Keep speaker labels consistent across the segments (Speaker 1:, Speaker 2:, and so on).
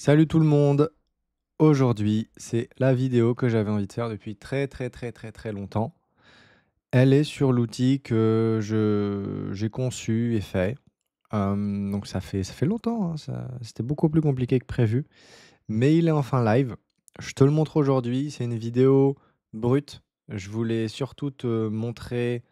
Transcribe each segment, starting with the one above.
Speaker 1: Salut tout le monde! Aujourd'hui, c'est la vidéo que j'avais envie de faire depuis très très très très très longtemps. Elle est sur l'outil que j'ai conçu et fait. Donc ça fait longtemps, hein, c'était beaucoup plus compliqué que prévu, mais il est enfin live. Je te le montre aujourd'hui, c'est une vidéo brute. Je voulais surtout te montrer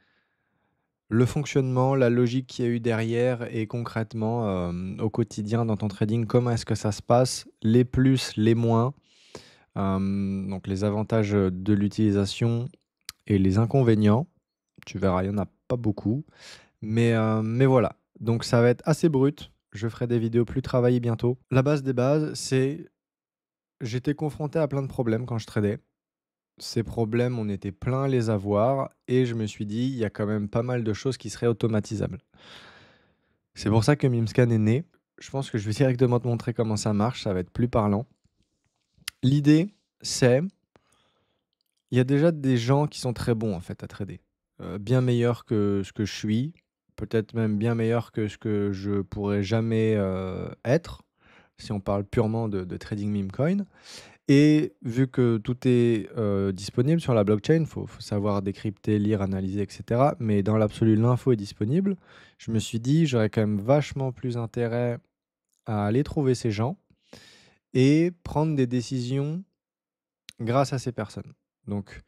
Speaker 1: le fonctionnement, la logique qu'il y a eu derrière et concrètement, au quotidien dans ton trading, comment est-ce que ça se passe, les plus, les moins. Donc les avantages, de l'utilisation et les inconvénients. Tu verras, il y en a pas beaucoup, mais voilà. Donc ça va être assez brut. Je ferai des vidéos plus travaillées bientôt. La base des bases, c'est j'étais confronté à plein de problèmes quand je tradais. Ces problèmes, on était plein à les avoir et je me suis dit: «Il y a quand même pas mal de choses qui seraient automatisables». C'est pour ça que Mimscan est né. Je pense que je vais directement te montrer comment ça marche, ça va être plus parlant. L'idée, c'est il y a déjà des gens qui sont très bons en fait à trader. Bien meilleurs que ce que je suis, peut-être même bien meilleurs que ce que je pourrais jamais, être, si on parle purement de trading meme coin et vu que tout est, disponible sur la blockchain, faut savoir décrypter, lire, analyser et cetera, mais dans l'absolu, l'info est disponible. Je me suis dit: «J'aurais quand même vachement plus intérêt à aller trouver ces gens et prendre des décisions grâce à ces personnes». Donc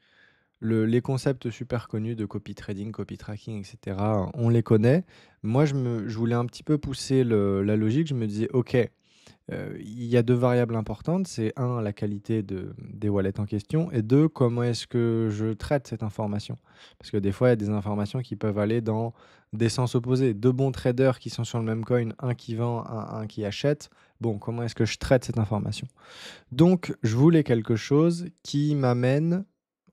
Speaker 1: les concepts super connus de copy trading, copy tracking et cetera, on les connaît. Moi, je voulais un petit peu pousser la logique. Je me disais: «OK, il y a 2 variables importantes. C'est un la qualité des wallets en question et 2 comment est-ce que je traite cette information?» Parce que des fois, il y a des informations qui peuvent aller dans des sens opposés. 2 bons traders qui sont sur le même coin, un qui vend, un qui achète. Bon, comment est-ce que je traite cette information? Donc, je voulais quelque chose qui m'amène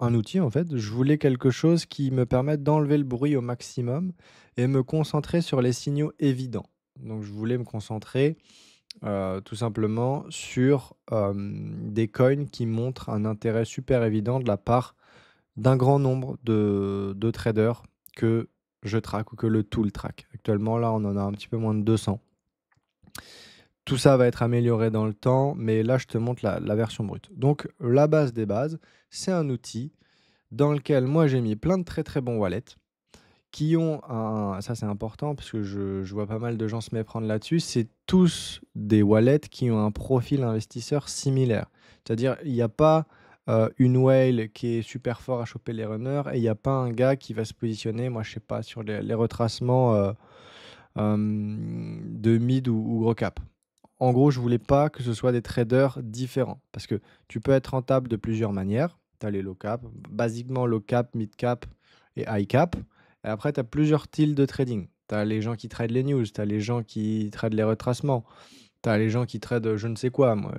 Speaker 1: un outil en fait, je voulais quelque chose qui me permette d'enlever le bruit au maximum et me concentrer sur les signaux évidents. Donc je voulais me concentrer, tout simplement sur, des coins qui montrent un intérêt super évident de la part d'un grand nombre de traders que je traque ou que le tool traque. Actuellement là, on en a un petit peu moins de 200. Tout ça va être amélioré dans le temps, mais là, je te montre la version brute. Donc, la base des bases, c'est un outil dans lequel moi j'ai mis plein de très très bons wallets qui ont un. Ça, c'est important parce que je vois pas mal de gens se méprendre là-dessus. C'est tous des wallets qui ont un profil investisseur similaire. C'est-à-dire, il n'y a pas une whale qui est super fort à choper les runners et il n'y a pas un gars qui va se positionner, moi je sais pas, sur les retracements de mid ou gros cap. En gros, je voulais pas que ce soit des traders différents parce que tu peux être rentable de plusieurs manières. Tu as les low cap, basiquement low cap, mid cap et high cap. Et après, tu as plusieurs styles de trading. Tu as les gens qui tradent les news, tu as les gens qui tradent les retracements, tu as les gens qui tradent je ne sais quoi. Moi,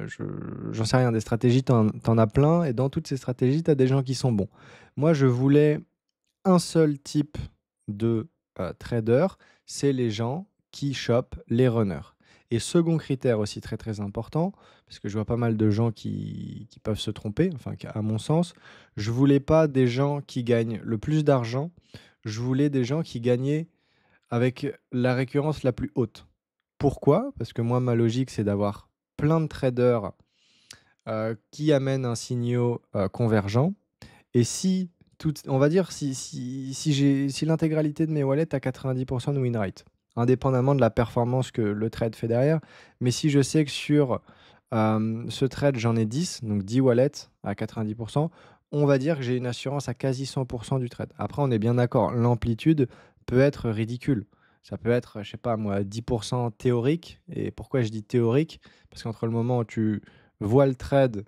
Speaker 1: j'en sais rien. Des stratégies, tu en as plein. Et dans toutes ces stratégies, tu as des gens qui sont bons. Moi, je voulais un seul type de trader, c'est les gens qui chopent les runners. Et second critère aussi très très important, parce que je vois pas mal de gens qui peuvent se tromper, enfin à mon sens, je voulais pas des gens qui gagnent le plus d'argent, je voulais des gens qui gagnaient avec la récurrence la plus haute. Pourquoi? Parce que moi ma logique c'est d'avoir plein de traders qui amènent un signaux convergent et si on va dire si l'intégralité de mes wallets a 90% de win rate, indépendamment de la performance que le trade fait derrière, mais si je sais que sur ce trade j'en ai 10, donc 10 wallets à 90%, on va dire que j'ai une assurance à quasi 100% du trade. Après, on est bien d'accord, l'amplitude peut être ridicule. Ça peut être, je sais pas moi, 10% théorique. Et pourquoi je dis théorique? Parce qu'entre le moment où tu vois le trade,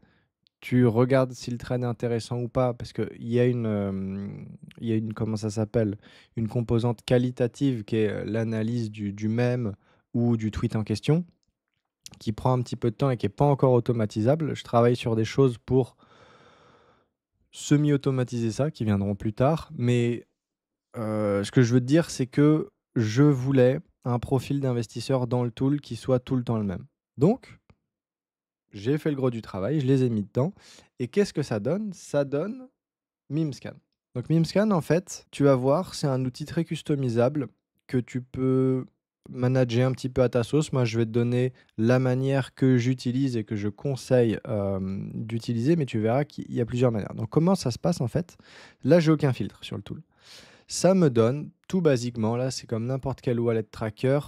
Speaker 1: tu regardes si le trade est intéressant ou pas, parce qu'il y a il y a une, comment ça s'appelle, une composante qualitative qui est l'analyse du mème ou du tweet en question, qui prend un petit peu de temps et qui n'est pas encore automatisable. Je travaille sur des choses pour semi-automatiser ça, qui viendront plus tard. Mais ce que je veux te dire, c'est que je voulais un profil d'investisseur dans le tool qui soit tout le temps le même. Donc, j'ai fait le gros du travail, je les ai mis dedans. Et qu'est-ce que ça donne? Ça donne Mimscan. Donc Mimscan, en fait, tu vas voir, c'est un outil très customisable que tu peux manager un petit peu à ta sauce. Moi, je vais te donner la manière que j'utilise et que je conseille, d'utiliser, mais tu verras qu'il y a plusieurs manières. Donc comment ça se passe en fait? Là, j'ai aucun filtre sur le tool. Ça me donne tout basiquement, là, c'est comme n'importe quel wallet tracker,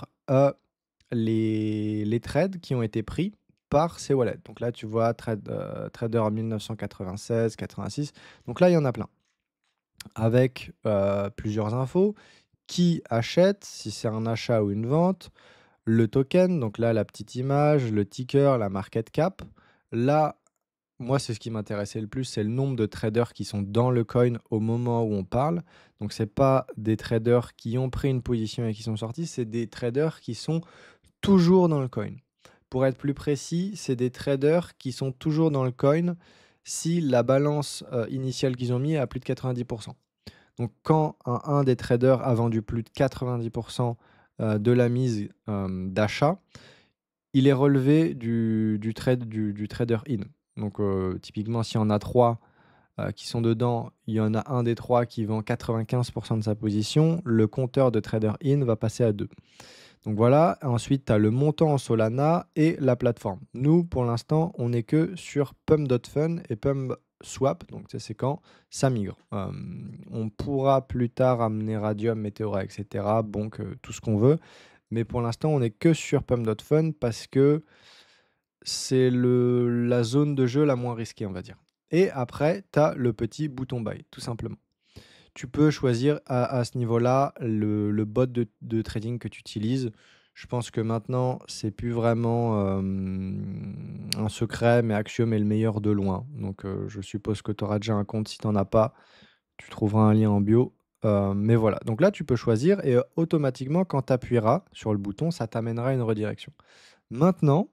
Speaker 1: les trades qui ont été pris par ces wallets. Donc là, tu vois trader 1996, 86. Donc là, il y en a plein avec, plusieurs infos. Qui achète, si c'est un achat ou une vente, le token, donc là, la petite image, le ticker, la market cap. Là, moi, c'est ce qui m'intéressait le plus, c'est le nombre de traders qui sont dans le coin au moment où on parle. Donc, c'est pas des traders qui ont pris une position et qui sont sortis, c'est des traders qui sont toujours dans le coin. Pour être plus précis, c'est des traders qui sont toujours dans le coin si la balance initiale qu'ils ont mis est à plus de 90%. Donc, quand un des traders a vendu plus de 90% de la mise d'achat, il est relevé du trader in. Donc, typiquement, s'il y en a 3 qui sont dedans, il y en a un des 3 qui vend 95% de sa position, le compteur de trader in va passer à 2. Donc voilà, ensuite tu as le montant en Solana et la plateforme. Nous, pour l'instant, on n'est que sur Pump.fun et PumpSwap, donc ça, c'est quand ça migre. On pourra plus tard amener Radium, Meteora, etc., Bonk, tout ce qu'on veut, mais pour l'instant, on n'est que sur Pump.fun parce que c'est la zone de jeu la moins risquée, on va dire. Et après, tu as le petit bouton buy, tout simplement. Tu peux choisir à ce niveau-là le bot de trading que tu utilises. Je pense que maintenant, c'est plus vraiment un secret, mais Axiom est le meilleur de loin. Donc, je suppose que tu auras déjà un compte. Si tu n'en as pas, tu trouveras un lien en bio. Mais voilà. Donc là, tu peux choisir et automatiquement, quand tu appuieras sur le bouton, ça t'amènera à une redirection. Maintenant,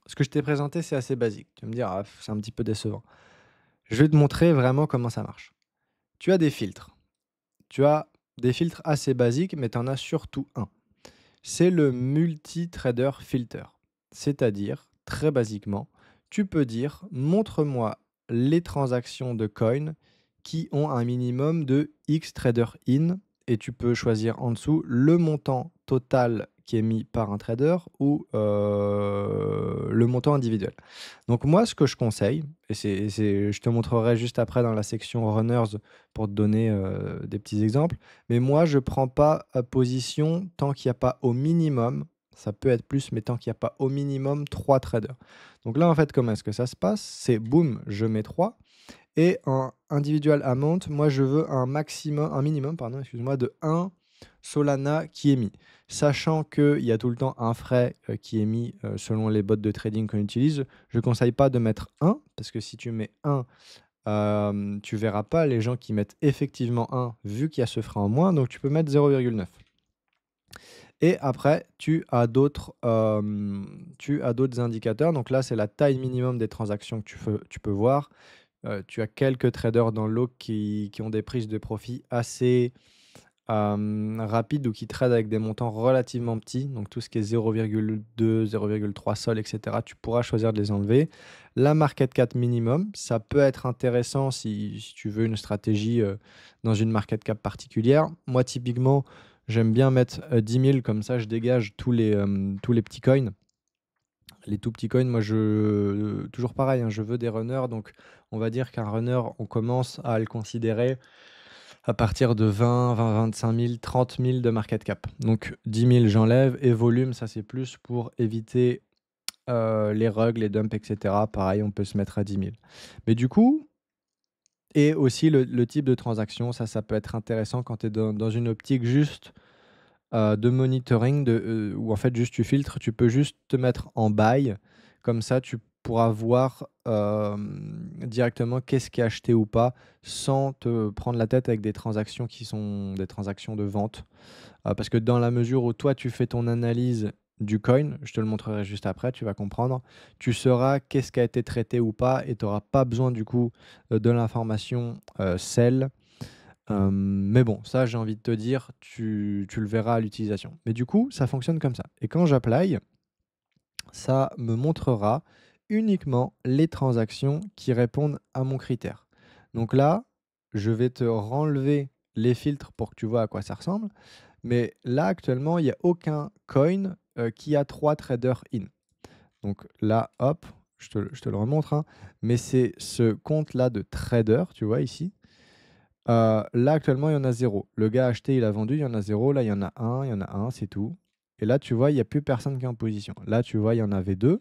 Speaker 1: ce que je t'ai présenté, c'est assez basique. Tu vas me dire, ah, c'est un petit peu décevant. Je vais te montrer vraiment comment ça marche. Tu as des filtres. Tu as des filtres assez basiques, mais tu en as surtout un. C'est le multi-trader filter. C'est-à-dire, très basiquement, tu peux dire montre-moi les transactions de coins qui ont un minimum de X trader in et tu peux choisir en dessous le montant total qui est mis par un trader ou le montant individuel. Donc moi, ce que je conseille, je te montrerai juste après dans la section runners pour te donner des petits exemples, mais moi, je ne prends pas position tant qu'il n'y a pas au minimum, ça peut être plus, mais tant qu'il n'y a pas au minimum 3 traders. Donc là, en fait, comment est-ce que ça se passe? C'est boum, je mets 3. Et en individual amount, moi, je veux un minimum, pardon, excuse-moi, de 1 Solana qui est mis. Sachant qu'il y a tout le temps un frais qui est mis selon les bots de trading qu'on utilise, je ne conseille pas de mettre 1, parce que si tu mets 1, tu verras pas les gens qui mettent effectivement 1, vu qu'il y a ce frais en moins, donc tu peux mettre 0,9. Et après, tu as d'autres indicateurs. Donc là, c'est la taille minimum des transactions que tu peux voir. Tu as quelques traders dans le lot qui ont des prises de profit assez rapides ou qui tradent avec des montants relativement petits. Donc tout ce qui est 0,2, 0,3 sol, etc., tu pourras choisir de les enlever. La market cap minimum, ça peut être intéressant si tu veux une stratégie dans une market cap particulière. Moi, typiquement, j'aime bien mettre 10 000, comme ça je dégage tous les petits coins. Les tout petits coins, moi, toujours pareil, hein, je veux des runners. Donc, on va dire qu'un runner, on commence à le considérer à partir de 20, 25 000, 30 000 de market cap. Donc, 10 000, j'enlève. Et volume, ça, c'est plus pour éviter les rugs, les dumps, etc. Pareil, on peut se mettre à 10 000. Mais du coup, et aussi le type de transaction, ça peut être intéressant quand tu es dans une optique juste de monitoring où en fait juste tu filtres, tu peux juste te mettre en buy, comme ça tu pourras voir directement qu'est-ce qui est acheté ou pas sans te prendre la tête avec des transactions qui sont des transactions de vente. Parce que dans la mesure où toi tu fais ton analyse du coin, je te le montrerai juste après, tu vas comprendre, tu sauras qu'est-ce qui a été traité ou pas et tu n'auras pas besoin du coup de l'information sell. Mais bon, ça, j'ai envie de te dire, tu le verras à l'utilisation. Mais du coup, ça fonctionne comme ça. Et quand j'apply, ça me montrera uniquement les transactions qui répondent à mon critère. Donc là, je vais te renlever les filtres pour que tu vois à quoi ça ressemble. Mais là, actuellement, il y a aucun coin, qui a 3 traders in. Donc là, hop, je te le remontre, hein, mais c'est ce compte-là de trader, tu vois ici? Là, actuellement, il y en a zéro. Le gars a acheté, il a vendu, il y en a zéro. Là, il y en a un, c'est tout. Et là, tu vois, il y a plus personne qui est en position. Là, tu vois, il y en avait 2.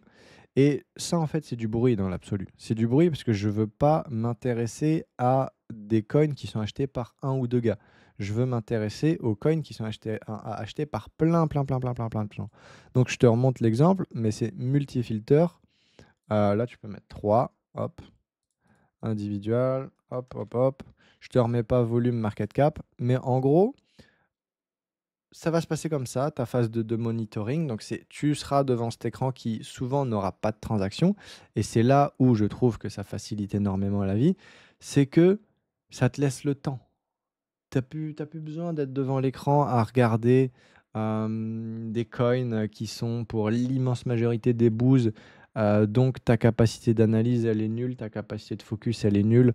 Speaker 1: Et ça, en fait, c'est du bruit dans l'absolu. C'est du bruit parce que je veux pas m'intéresser à des coins qui sont achetés par un ou 2 gars. Je veux m'intéresser aux coins qui sont achetés par plein, plein, plein, plein, plein, plein de gens. Donc, je te remonte l'exemple, mais c'est multi-filter. Là, tu peux mettre 3. Hop, individual, hop, hop, hop. Je te remets pas volume market cap, mais en gros, ça va se passer comme ça, ta phase de monitoring. Donc, tu seras devant cet écran qui souvent n'aura pas de transaction. Et c'est là où je trouve que ça facilite énormément la vie. C'est que ça te laisse le temps. T'as plus besoin d'être devant l'écran à regarder des coins qui sont pour l'immense majorité des bouses. Donc ta capacité d'analyse, elle est nulle, ta capacité de focus, elle est nulle.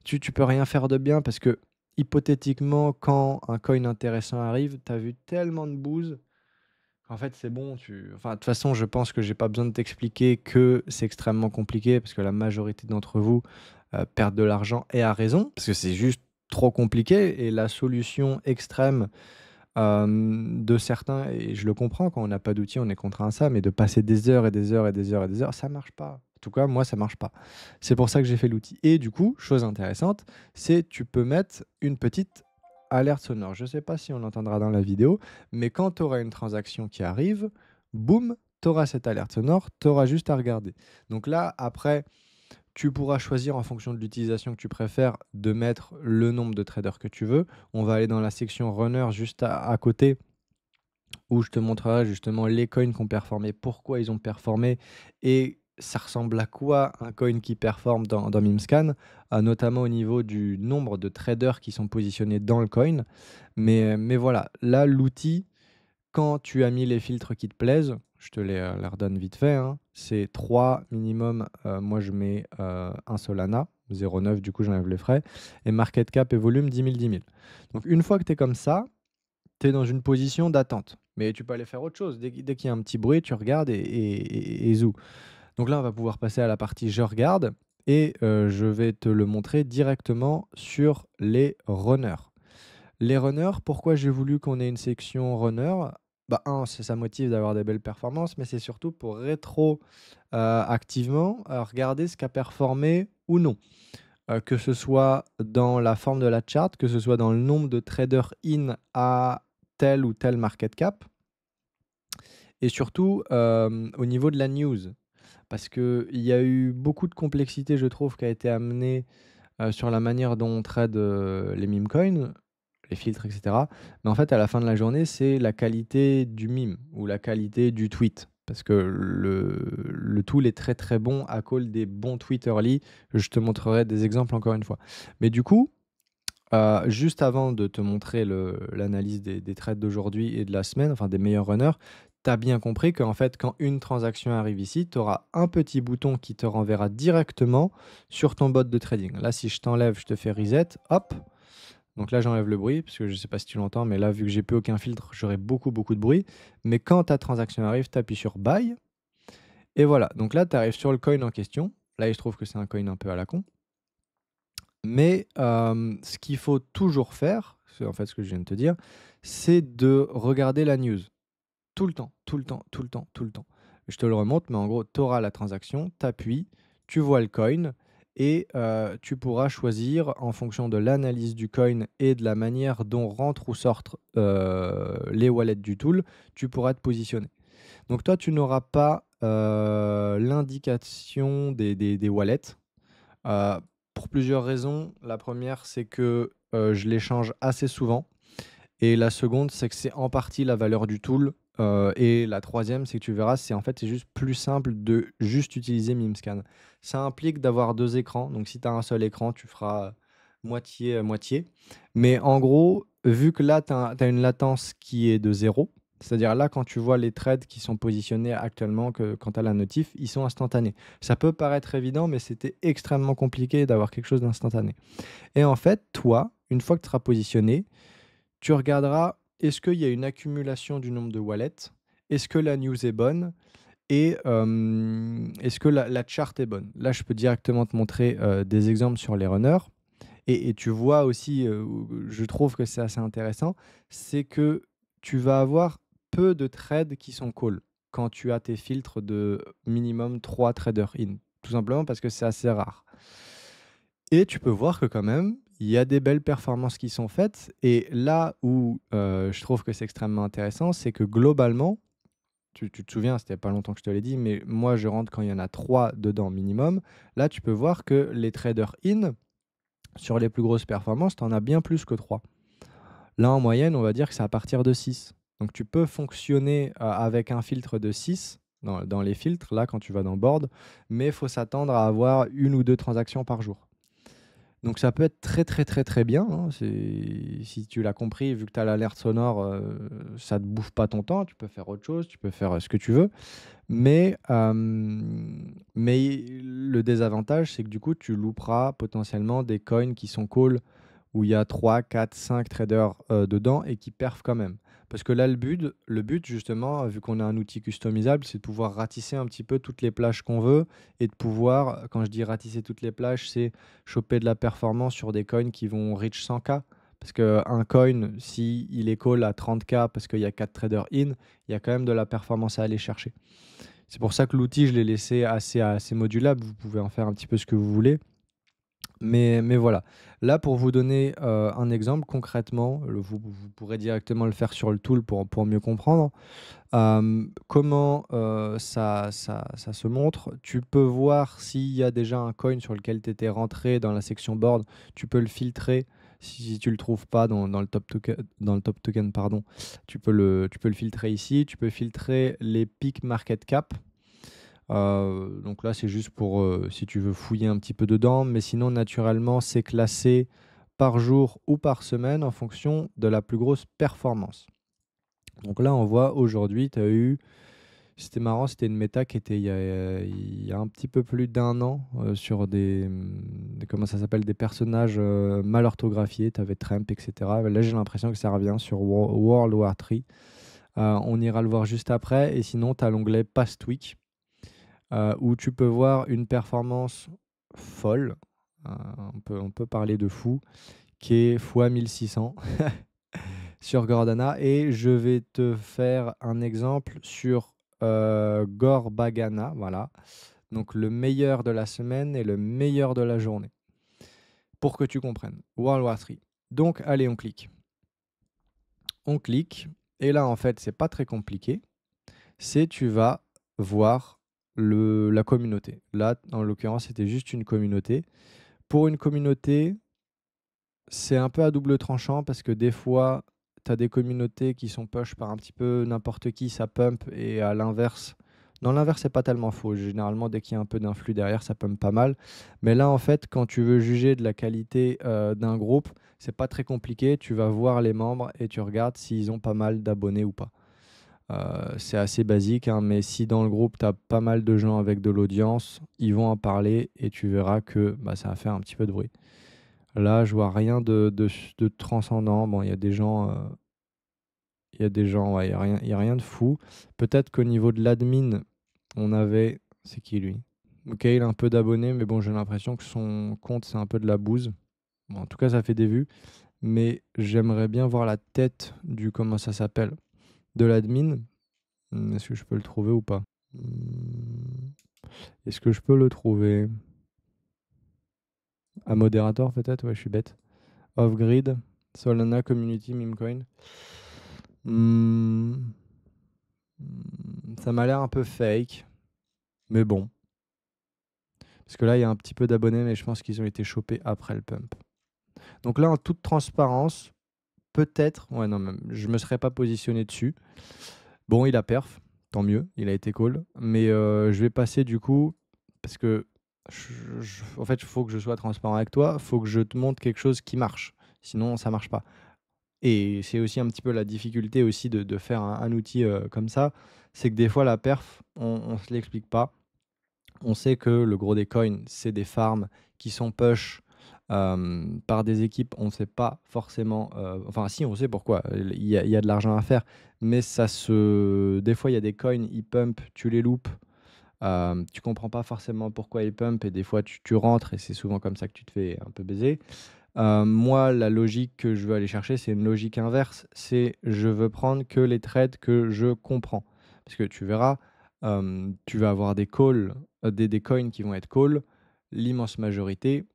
Speaker 1: Tu peux rien faire de bien parce que hypothétiquement, quand un coin intéressant arrive, tu as vu tellement de bouses qu'en fait c'est bon. Enfin, de toute façon, je pense que j'ai pas besoin de t'expliquer que c'est extrêmement compliqué parce que la majorité d'entre vous perdent de l'argent et à raison parce que c'est juste trop compliqué et la solution extrême de certains, et je le comprends, quand on n'a pas d'outils, on est contraint à ça, mais de passer des heures et des heures et des heures et des heures, ça marche pas. En tout cas, moi, ça marche pas. C'est pour ça que j'ai fait l'outil. Et du coup, chose intéressante, c'est tu peux mettre une petite alerte sonore. Je sais pas si on l'entendra dans la vidéo, mais quand tu auras une transaction qui arrive, boum, tu auras cette alerte sonore, tu auras juste à regarder. Donc là, après, tu pourras choisir en fonction de l'utilisation que tu préfères de mettre le nombre de traders que tu veux. On va aller dans la section runner juste à côté où je te montrerai justement les coins qui ont performé, pourquoi ils ont performé et ça ressemble à quoi un coin qui performe dans Mimscan, notamment au niveau du nombre de traders qui sont positionnés dans le coin. Mais voilà, là, l'outil, quand tu as mis les filtres qui te plaisent, je te les redonne vite fait, hein, c'est 3 minimum. Moi, je mets un Solana, 0,9, du coup, j'enlève les frais. Et market cap et volume, 10 000, 10 000. Donc, une fois que tu es comme ça, tu es dans une position d'attente. Mais tu peux aller faire autre chose. Dès qu'il y a un petit bruit, tu regardes et zou. Donc là, on va pouvoir passer à la partie je regarde et je vais te le montrer directement sur les runners. Les runners, pourquoi j'ai voulu qu'on ait une section runner? Bah, ça motive d'avoir des belles performances, mais c'est surtout pour activement regarder ce qu'a performé ou non. Que ce soit dans la forme de la chart, que ce soit dans le nombre de traders in à tel ou tel market cap, et surtout au niveau de la news. Parce qu'il y a eu beaucoup de complexité, je trouve, qui a été amenée sur la manière dont on trade les meme coins, les filtres, etc. Mais en fait, à la fin de la journée, c'est la qualité du meme ou la qualité du tweet. Parce que le tool est très très bon à call des bons tweets early. Je te montrerai des exemples encore une fois. Mais du coup, juste avant de te montrer l'analyse des trades d'aujourd'hui et de la semaine, enfin des meilleurs runners, tu as bien compris qu'en fait, quand une transaction arrive ici, tu auras un petit bouton qui te renverra directement sur ton bot de trading. Là, si je t'enlève, je te fais reset, hop. Donc là, j'enlève le bruit, parce que je ne sais pas si tu l'entends, mais là, vu que j'ai plus aucun filtre, j'aurai beaucoup, beaucoup de bruit. Mais quand ta transaction arrive, tu appuies sur Buy. Et voilà, donc là, tu arrives sur le coin en question. Là, il se trouve que c'est un coin un peu à la con. Mais ce qu'il faut toujours faire, c'est en fait ce que je viens de te dire, c'est de regarder la news. Tout le temps, tout le temps, tout le temps, tout le temps. Je te le remonte, mais en gros, tu auras la transaction, tu appuies, tu vois le coin et tu pourras choisir en fonction de l'analyse du coin et de la manière dont rentrent ou sortent les wallets du tool, tu pourras te positionner. Donc toi, tu n'auras pas l'indication des wallets. Heu, pour plusieurs raisons. La première, c'est que, je les change assez souvent et la seconde, c'est que c'est en partie la valeur du tool, et la troisième, c'est que tu verras, c'est juste plus simple de juste utiliser Mimscan. Ça implique d'avoir 2 écrans, donc si tu as un seul écran, tu feras moitié, moitié. Mais en gros, vu que là, tu as une latence qui est de 0, c'est-à-dire là, quand tu vois les trades qui sont positionnés actuellement, quand tu as la notif, ils sont instantanés. Ça peut paraître évident, mais c'était extrêmement compliqué d'avoir quelque chose d'instantané. Et en fait, toi, une fois que tu seras positionné, tu regarderas est-ce qu'il y a une accumulation du nombre de wallets? Est-ce que la news est bonne? Et est-ce que la chart est bonne? Là, je peux directement te montrer, des exemples sur les runners et tu vois aussi, où je trouve que c'est assez intéressant, c'est que tu vas avoir peu de trades qui sont call quand tu as tes filtres de minimum 3 traders in. Tout simplement parce que c'est assez rare. Et tu peux voir que quand même, il y a des belles performances qui sont faites et là où, je trouve que c'est extrêmement intéressant, c'est que globalement, tu te souviens, c'était il y a pas longtemps que je te l'ai dit, mais moi je rentre quand il y en a 3 dedans minimum. Là, tu peux voir que les traders in, sur les plus grosses performances, tu en as bien plus que 3. Là, en moyenne, on va dire que c'est à partir de 6. Donc tu peux fonctionner, avec un filtre de 6 dans les filtres, là, quand tu vas dans board, mais il faut s'attendre à avoir 1 ou 2 transactions par jour. Donc ça peut être très, très, très, très bien, hein. Si tu l'as compris, vu que tu as l'alerte sonore, ça ne te bouffe pas ton temps, tu peux faire autre chose, tu peux faire, ce que tu veux. Mais le désavantage, c'est que du coup, tu louperas potentiellement des coins qui sont cool, où il y a 3, 4, 5 traders dedans et qui perfent quand même. Parce que là, le but justement, vu qu'on a un outil customisable, c'est de pouvoir ratisser un petit peu toutes les plages qu'on veut et de pouvoir, quand je dis ratisser toutes les plages, c'est choper de la performance sur des coins qui vont reach 100K. Parce qu'un coin, si il est call à 30K parce qu'il y a 4 traders in, il y a quand même de la performance à aller chercher. C'est pour ça que l'outil, je l'ai laissé assez modulable. Vous pouvez en faire un petit peu ce que vous voulez. Mais voilà. Là, pour vous donner un exemple, concrètement, vous pourrez directement le faire sur le tool pour mieux comprendre. Comment ça se montre? Tu peux voir s'il y a déjà un coin sur lequel tu étais rentré dans la section board. Tu peux le filtrer. Si tu ne le trouves pas dans le top token, pardon, tu peux le filtrer ici. Tu peux filtrer les peak market cap. Donc là, c'est juste pour si tu veux fouiller un petit peu dedans. Mais sinon, naturellement, c'est classé par jour ou par semaine en fonction de la plus grosse performance. Donc là, on voit aujourd'hui, tu as eu. C'était marrant, c'était une méta qui était il y a un petit peu plus d'un an sur comment ça s'appelle, des personnages mal orthographiés. Tu avais Trump, etc. Là, j'ai l'impression que ça revient sur World War 3. On ira le voir juste après. Et sinon, tu as l'onglet Past Week où tu peux voir une performance folle. On peut parler de fou, qui est x 1600 sur Gordana. Et je vais te faire un exemple sur Gorbagana. Voilà. Donc le meilleur de la semaine et le meilleur de la journée. Pour que tu comprennes. World War 3. Donc allez, on clique. On clique. Et là, en fait, c'est pas très compliqué. C'est tu vas voir la communauté. Là, en l'occurrence, c'était juste une communauté. Pour une communauté, c'est un peu à double tranchant parce que des fois, tu as des communautés qui sont push par un petit peu n'importe qui, ça pump, et à l'inverse. Non, l'inverse, c'est pas tellement faux. Généralement, dès qu'il y a un peu d'influx derrière, ça pump pas mal. Mais là, en fait, quand tu veux juger de la qualité d'un groupe, c'est pas très compliqué. Tu vas voir les membres et tu regardes s'ils ont pas mal d'abonnés ou pas. C'est assez basique, hein, mais si dans le groupe, tu as pas mal de gens avec de l'audience, ils vont en parler et tu verras que ça va faire un petit peu de bruit. Là, je vois rien de transcendant. Bon, il y a des gens, ouais, il y a rien de fou. Peut-être qu'au niveau de l'admin, on avait. C'est qui lui? Ok, il a un peu d'abonnés, mais bon, j'ai l'impression que son compte, c'est un peu de la bouse. Bon, en tout cas, ça fait des vues. Mais j'aimerais bien voir la tête du, comment ça s'appelle, de l'admin. Est-ce que je peux le trouver ou pas? Est-ce que je peux le trouver? Un modérateur peut-être? Ouais, je suis bête. Off-grid, Solana Community Memecoin. Hmm, Ça m'a l'air un peu fake, mais bon. Parce que là, il y a un petit peu d'abonnés, mais je pense qu'ils ont été chopés après le pump. Donc là, en toute transparence, peut-être, ouais, non, même, je me serais pas positionné dessus. Bon, il a perf, tant mieux, il a été cool. Mais je vais passer du coup, parce que en fait, il faut que je sois transparent avec toi, il faut que je te montre quelque chose qui marche. Sinon, ça marche pas. Et c'est aussi un petit peu la difficulté aussi de faire un outil comme ça, c'est que des fois, la perf, on se l'explique pas. On sait que le gros des coins, c'est des farms qui sont push par des équipes, on ne sait pas forcément, enfin si, on sait pourquoi, il y a de l'argent à faire, mais des fois, il y a des coins, ils pump, tu les loupes, tu comprends pas forcément pourquoi ils pump et des fois tu rentres et c'est souvent comme ça que tu te fais un peu baiser. Moi, la logique que je veux aller chercher, c'est une logique inverse. C'est je veux prendre que les trades que je comprends. Parce que tu verras, tu vas avoir des calls, des coins qui vont être calls. L'immense majorité,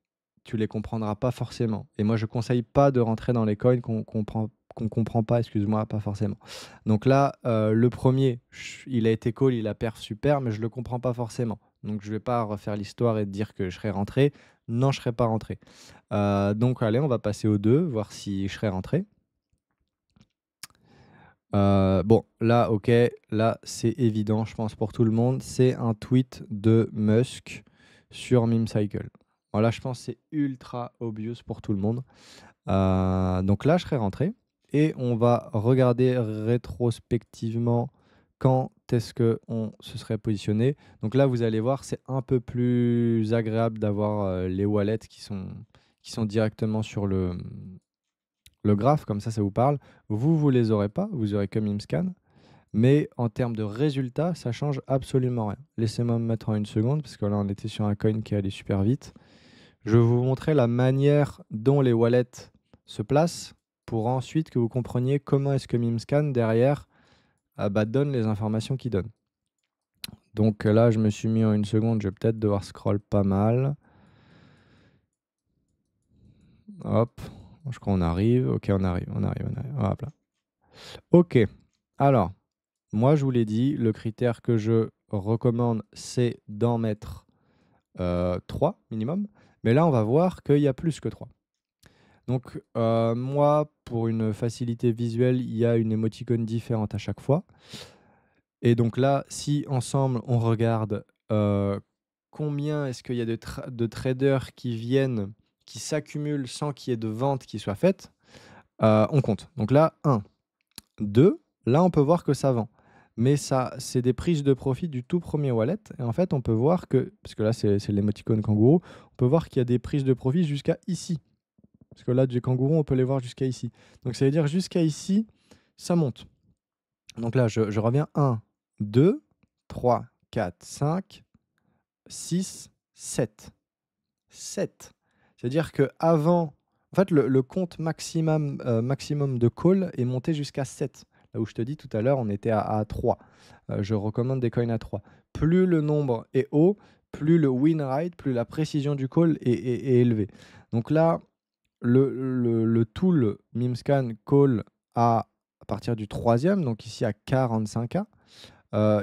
Speaker 1: tu les comprendras pas forcément. Et moi, je conseille pas de rentrer dans les coins qu'on comprend pas, excuse-moi, pas forcément. Donc là, le premier, il a été call, il a perf super, mais je le comprends pas forcément. Donc je vais pas refaire l'histoire et te dire que je serai rentré. Non, je serai pas rentré. Donc allez, on va passer aux 2, voir si je serai rentré. Bon, là, OK, là, c'est évident, je pense, pour tout le monde. C'est un tweet de Musk sur MemeCycle. Voilà, je pense que c'est ultra obvious pour tout le monde. Donc là, je serai rentré et on va regarder rétrospectivement quand est-ce qu'on se serait positionné. Donc là, vous allez voir, c'est un peu plus agréable d'avoir les wallets qui sont directement sur le graphe, comme ça vous parle. Vous les aurez pas, vous aurez que MemeScan. Mais en termes de résultats, ça change absolument rien. Laissez-moi me mettre en une seconde, parce que là, on était sur un coin qui allait super vite. Je vais vous montrer la manière dont les wallets se placent pour ensuite que vous compreniez comment est-ce que MemeScan, derrière, donne les informations qu'il donne. Donc là, je me suis mis en une seconde, je vais peut-être devoir scroll pas mal. Hop, je crois qu'on arrive. Ok, on arrive. Hop là. Ok, alors, moi, je vous l'ai dit, le critère que je recommande, c'est d'en mettre 3 minimum. Mais là, on va voir qu'il y a plus que 3. Donc, moi, pour une facilité visuelle, il y a une émoticône différente à chaque fois. Et donc là, si ensemble, on regarde combien est-ce qu'il y a de traders qui viennent, qui s'accumulent sans qu'il y ait de vente qui soit faite, on compte. Donc là, 1, 2, là, on peut voir que ça vend. Mais ça, c'est des prises de profit du tout premier wallet. Et en fait, on peut voir que, parce que là, c'est l'émoticône kangourou, on peut voir qu'il y a des prises de profit jusqu'à ici. Parce que là, du kangourou, on peut les voir jusqu'à ici. Donc, ça veut dire jusqu'à ici, ça monte. Donc là, je reviens 1, 2, 3, 4, 5, 6, 7. 7. C'est-à-dire qu'avant, en fait, le compte maximum de call est monté jusqu'à 7. Là où je te dis tout à l'heure, on était à 3. Je recommande des coins à 3. Plus le nombre est haut, plus le win rate, plus la précision du call est élevée. Donc là, le tool MemeScan call à partir du troisième, donc ici à 45K.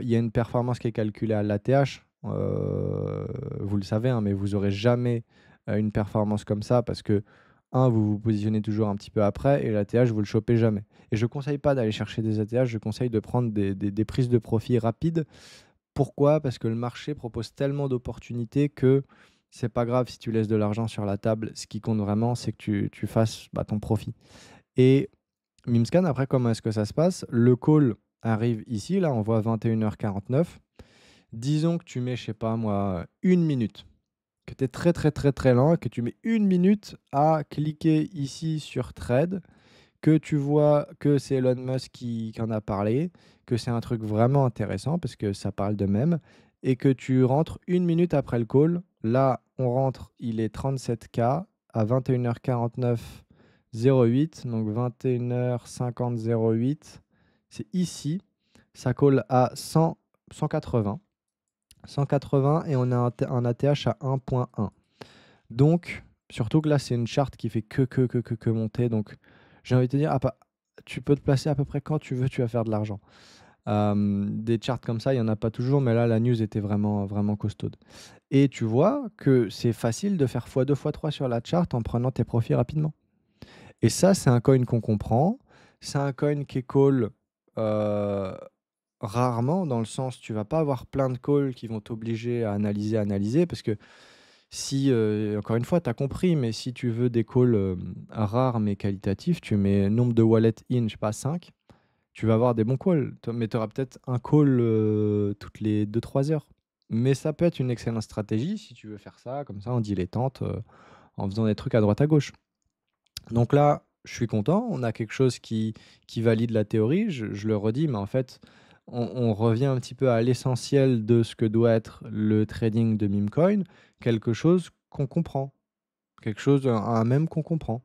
Speaker 1: Il y a une performance qui est calculée à l'ATH. Vous le savez, hein, mais vous n'aurez jamais une performance comme ça parce que, vous vous positionnez toujours un petit peu après et l'ATH, vous ne le chopez jamais. Et je ne conseille pas d'aller chercher des ATH, je conseille de prendre des prises de profit rapides. Pourquoi? Parce que le marché propose tellement d'opportunités que c'est pas grave si tu laisses de l'argent sur la table. Ce qui compte vraiment, c'est que tu fasses ton profit. Et MemeScan, après, comment est-ce que ça se passe? Le call arrive ici, là, on voit 21h49. Disons que tu mets, je sais pas moi, une minute, que tu es très très très très lent, que tu mets une minute à cliquer ici sur Trade, que tu vois que c'est Elon Musk qui en a parlé, que c'est un truc vraiment intéressant parce que ça parle de même, et que tu rentres une minute après le call. Là, on rentre, il est 37K à 21h49 08, donc 21h50 08. C'est ici, ça call à 180. 180 et on a un ATH à 1.1. Donc, surtout que là, c'est une charte qui fait que monter. Donc, j'ai envie de te dire, tu peux te placer à peu près quand tu veux, tu vas faire de l'argent. Des charts comme ça, il n'y en a pas toujours, mais là, la news était vraiment, vraiment costaude. Et tu vois que c'est facile de faire x2, x3 sur la chart en prenant tes profits rapidement. Et ça, c'est un coin qu'on comprend. C'est un coin qui est call rarement, dans le sens, tu vas pas avoir plein de calls qui vont t'obliger à analyser, parce que si, encore une fois, tu as compris, mais si tu veux des calls rares mais qualitatifs, tu mets nombre de wallets in, je sais pas, 5, tu vas avoir des bons calls. Mais tu auras peut-être un call toutes les 2-3 heures. Mais ça peut être une excellente stratégie si tu veux faire ça, comme ça, en dilettante, en faisant des trucs à droite à gauche. Donc là, je suis content, on a quelque chose qui valide la théorie, je le redis, mais en fait, on revient un petit peu à l'essentiel de ce que doit être le trading de meme coin, quelque chose qu'on comprend, quelque chose, un mème qu'on comprend.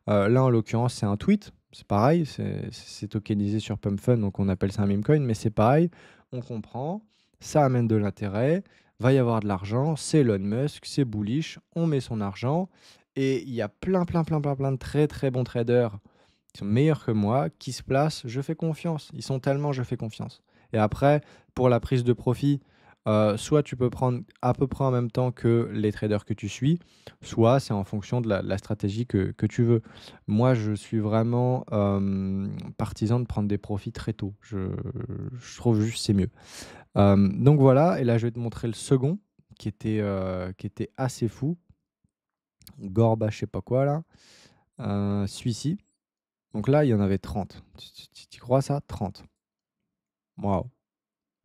Speaker 1: Là, en l'occurrence, c'est un tweet, c'est pareil, c'est tokenisé sur PumpFun, donc on appelle ça un meme coin, mais c'est pareil, on comprend, ça amène de l'intérêt, va y avoir de l'argent, c'est Elon Musk, c'est bullish, on met son argent, et il y a plein de très très bons traders qui sont meilleurs que moi, qui se placent, je fais confiance. Ils sont tellement, je fais confiance. Et après, pour la prise de profit, soit tu peux prendre à peu près en même temps que les traders que tu suis, soit c'est en fonction de la stratégie que tu veux. Moi, je suis vraiment partisan de prendre des profits très tôt. Je trouve juste c'est mieux. Donc voilà, et là je vais te montrer le second qui était assez fou. Gorba, je sais pas quoi là. Celui-ci. Donc là, il y en avait 30. Tu crois ça? 30. Waouh.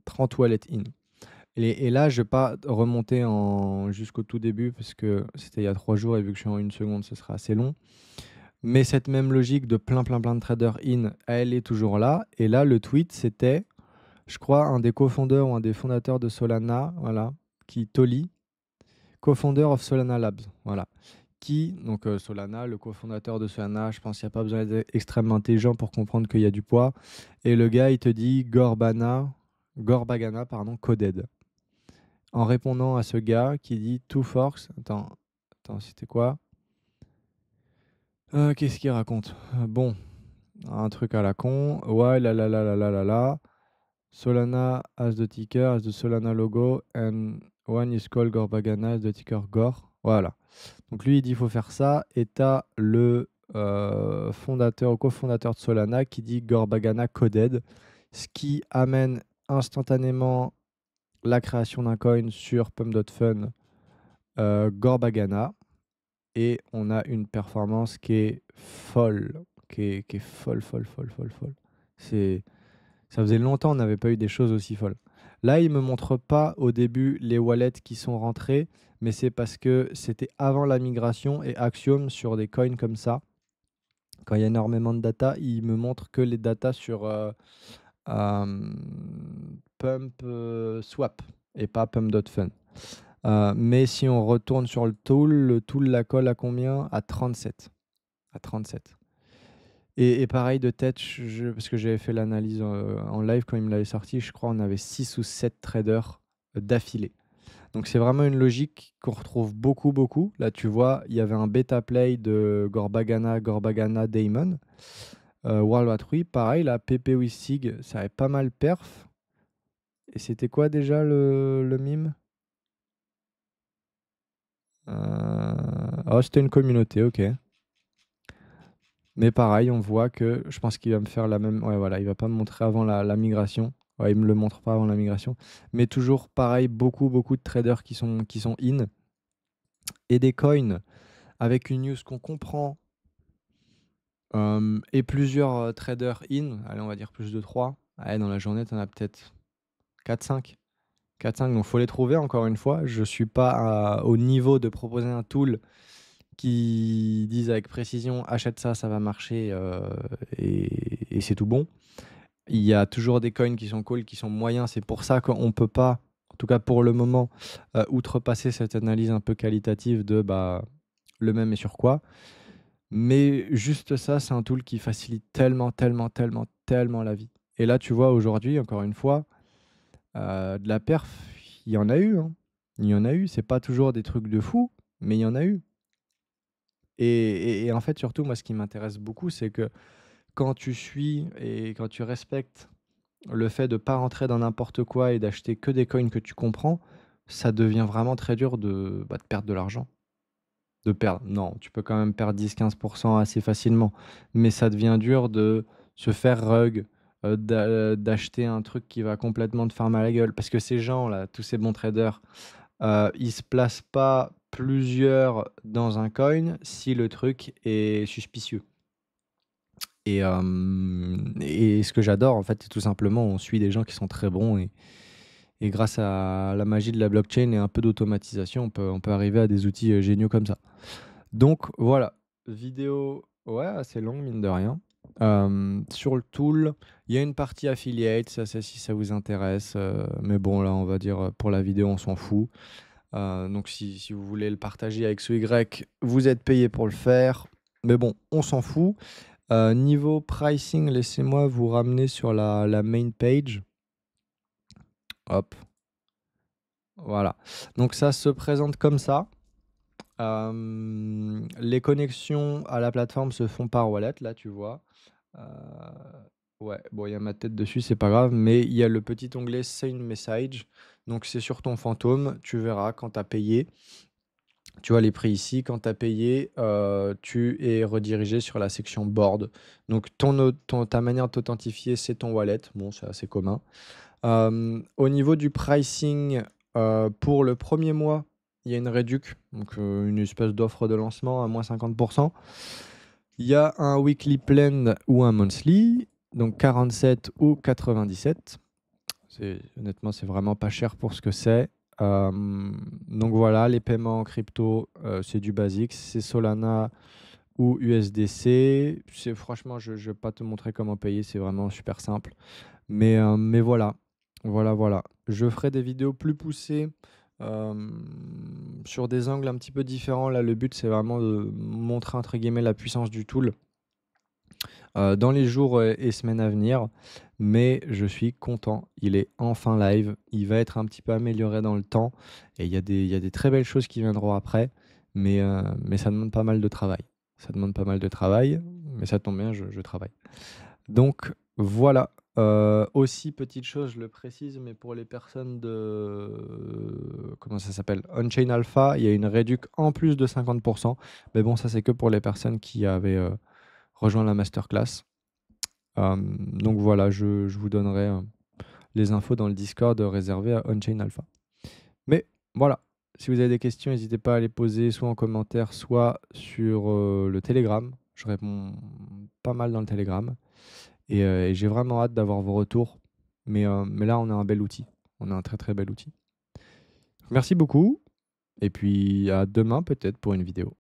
Speaker 1: 30 wallet in. Et là, je vais pas remonter jusqu'au tout début parce que c'était il y a 3 jours et vu que je suis en 1 seconde, ce sera assez long. Mais cette même logique de plein de traders in, elle est toujours là. Et là, le tweet, c'était, je crois, un des cofondeurs ou un des fondateurs de Solana, voilà, Tolly, co-founder of Solana Labs, voilà. Donc Solana, le cofondateur de Solana, je pense qu'il n'y a pas besoin d'être extrêmement intelligent pour comprendre qu'il y a du poids. Et le gars, il te dit Gorbagana, pardon, coded. En répondant à ce gars qui dit Two Forks, attends, c'était quoi? Qu'est-ce qu'il raconte? Bon, un truc à la con. Ouais, là. Solana has the ticker, has the Solana logo, and one is called Gorbagana, has the ticker Gor. Voilà. Donc lui, il dit il faut faire ça. Et tu as le fondateur ou cofondateur de Solana qui dit Gorbagana coded, ce qui amène instantanément la création d'un coin sur Pump.fun Gorbagana. Et on a une performance qui est folle, qui est folle. Ça faisait longtemps qu'on n'avait pas eu des choses aussi folles. Là, il ne me montre pas au début les wallets qui sont rentrés, mais c'est parce que c'était avant la migration et Axiom sur des coins comme ça. Quand il y a énormément de data, il me montre que les data sur Pump Swap et pas Pump.fun. Mais si on retourne sur le tool la colle à combien? À 37. À 37. Et pareil de tête, parce que j'avais fait l'analyse en live quand il me l'avait sorti, je crois on avait 6 ou 7 traders d'affilée. Donc c'est vraiment une logique qu'on retrouve beaucoup. Là tu vois, il y avait un bêta play de Gorbagana Damon. World War 3, pareil, la PP with Sig, ça avait pas mal perf. Et c'était quoi déjà le mime? Oh, c'était une communauté, ok. Mais pareil, on voit que je pense qu'il va me faire la même. Ouais, voilà, il va pas me montrer avant la migration. Ouais, il me le montre pas avant la migration. Mais toujours pareil, beaucoup de traders qui sont in. Et des coins avec une news qu'on comprend. Et plusieurs traders in. Allez, on va dire plus de 3. Allez, dans la journée, tu en as peut-être 4-5. 4-5, donc faut les trouver encore une fois. Je suis pas au niveau de proposer un tool qui disent avec précision achète ça, ça va marcher et c'est tout bon. Il y a toujours des coins qui sont cool, qui sont moyens. C'est pour ça qu'on ne peut pas, en tout cas pour le moment, outrepasser cette analyse un peu qualitative de le même et sur quoi. Mais juste ça, c'est un tool qui facilite tellement la vie. Et là, tu vois, aujourd'hui, encore une fois, de la perf, il y en a eu. Hein. Il y en a eu. C'est pas toujours des trucs de fou, mais il y en a eu. Et en fait, surtout, moi, ce qui m'intéresse beaucoup, c'est que quand tu suis et quand tu respectes le fait de ne pas rentrer dans n'importe quoi et d'acheter que des coins que tu comprends, ça devient vraiment très dur de perdre de l'argent. De perdre. Non, tu peux quand même perdre 10-15% assez facilement. Mais ça devient dur de se faire rug, d'acheter un truc qui va complètement te faire mal à la gueule. Parce que ces gens-là, tous ces bons traders, ils se placent pas plusieurs dans un coin si le truc est suspicieux. Et ce que j'adore, en fait, c'est tout simplement, on suit des gens qui sont très bons et grâce à la magie de la blockchain et un peu d'automatisation, on peut arriver à des outils géniaux comme ça. Donc voilà, vidéo, ouais, assez longue mine de rien. Sur le tool, il y a une partie affiliate, ça c'est si ça vous intéresse, mais bon là, on va dire, pour la vidéo, on s'en fout. Donc si vous voulez le partager avec ce Y, vous êtes payé pour le faire, mais bon, on s'en fout. Niveau pricing, laissez-moi vous ramener sur la main page. Hop, voilà. Donc ça se présente comme ça. Les connexions à la plateforme se font par wallet, là, tu vois. Heu, ouais, bon, il y a ma tête dessus, c'est pas grave, mais il y a le petit onglet Send Message. Donc c'est sur ton Phantom, tu verras quand tu as payé. Tu vois les prix ici, quand tu as payé, tu es redirigé sur la section Board. Donc ta manière de t'authentifier, c'est ton wallet. Bon, c'est assez commun. Au niveau du pricing, pour le premier mois, il y a une réduc, donc une espèce d'offre de lancement à moins 50%. Il y a un weekly plan ou un monthly, donc 47 ou 97. Honnêtement, c'est vraiment pas cher pour ce que c'est. Donc voilà, les paiements en crypto, c'est du basique, c'est Solana ou USDC. Franchement, je ne vais pas te montrer comment payer, c'est vraiment super simple. Mais voilà, voilà. Je ferai des vidéos plus poussées sur des angles un petit peu différents. Là, le but, c'est vraiment de montrer entre guillemets la puissance du tool dans les jours et semaines à venir. Mais je suis content, il est enfin live. Il va être un petit peu amélioré dans le temps et il y a des très belles choses qui viendront après. Mais ça demande pas mal de travail. Ça demande pas mal de travail, mais ça tombe bien, je travaille. Donc voilà. Aussi, petite chose, je le précise, mais pour les personnes de comment ça s'appelle? On-chain Alpha, il y a une réduc en plus de 50%. Mais bon, ça, c'est que pour les personnes qui avaient, rejoint la masterclass. Donc voilà, je vous donnerai, les infos dans le Discord réservé à On-chain Alpha. Mais voilà, si vous avez des questions, n'hésitez pas à les poser soit en commentaire, soit sur, le Telegram. Je réponds pas mal dans le Telegram. Et j'ai vraiment hâte d'avoir vos retours. Mais là, on a un bel outil. On a un très, très bel outil. Merci beaucoup et puis à demain peut-être pour une vidéo.